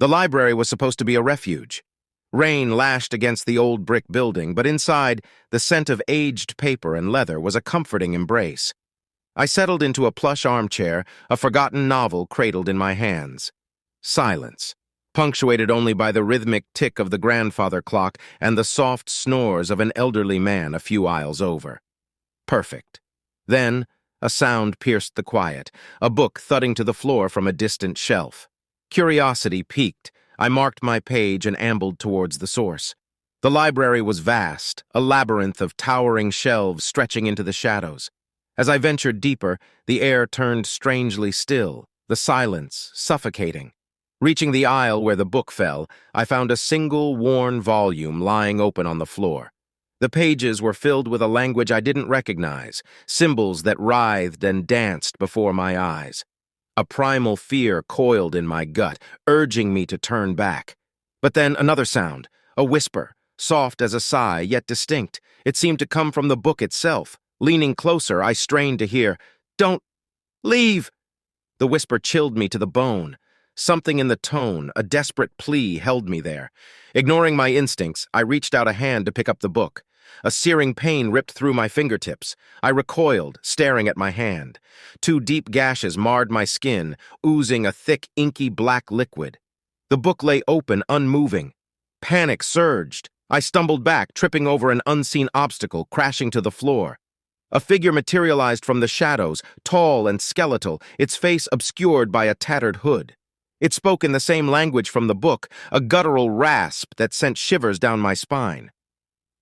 The library was supposed to be a refuge. Rain lashed against the old brick building, but inside, the scent of aged paper and leather was a comforting embrace. I settled into a plush armchair, a forgotten novel cradled in my hands. Silence, punctuated only by the rhythmic tick of the grandfather clock and the soft snores of an elderly man a few aisles over. Perfect. Then, a sound pierced the quiet, a book thudding to the floor from a distant shelf. Curiosity piqued. I marked my page and ambled towards the source. The library was vast, a labyrinth of towering shelves stretching into the shadows. As I ventured deeper, the air turned strangely still, the silence suffocating. Reaching the aisle where the book fell, I found a single worn volume lying open on the floor. The pages were filled with a language I didn't recognize, symbols that writhed and danced before my eyes. A primal fear coiled in my gut, urging me to turn back. But then another sound, a whisper, soft as a sigh, yet distinct. It seemed to come from the book itself. Leaning closer, I strained to hear, "Don't leave!" The whisper chilled me to the bone. Something in the tone, a desperate plea, held me there. Ignoring my instincts, I reached out a hand to pick up the book. A searing pain ripped through my fingertips. I recoiled, staring at my hand. Two deep gashes marred my skin, oozing a thick, inky black liquid. The book lay open, unmoving. Panic surged. I stumbled back, tripping over an unseen obstacle, crashing to the floor. A figure materialized from the shadows, tall and skeletal, its face obscured by a tattered hood. It spoke in the same language from the book, a guttural rasp that sent shivers down my spine.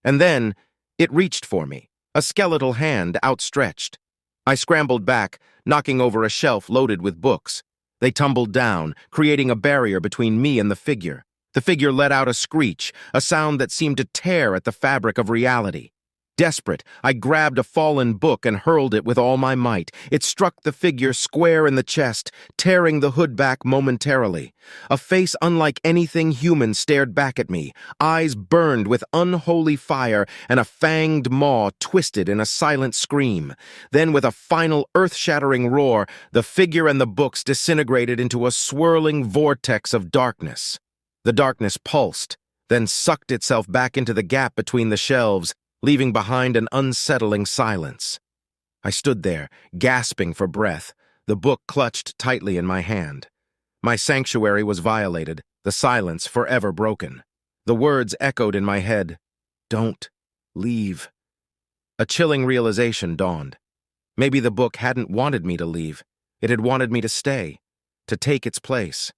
And then, it reached for me, a skeletal hand outstretched. I scrambled back, knocking over a shelf loaded with books. They tumbled down, creating a barrier between me and the figure. The figure let out a screech, a sound that seemed to tear at the fabric of reality. Desperate, I grabbed a fallen book and hurled it with all my might. It struck the figure square in the chest, tearing the hood back momentarily. A face unlike anything human stared back at me, eyes burned with unholy fire, and a fanged maw twisted in a silent scream. Then, with a final earth-shattering roar, the figure and the books disintegrated into a swirling vortex of darkness. The darkness pulsed, then sucked itself back into the gap between the shelves, leaving behind an unsettling silence. I stood there, gasping for breath, the book clutched tightly in my hand. My sanctuary was violated, the silence forever broken. The words echoed in my head, "Don't leave." A chilling realization dawned. Maybe the book hadn't wanted me to leave. It had wanted me to stay, to take its place.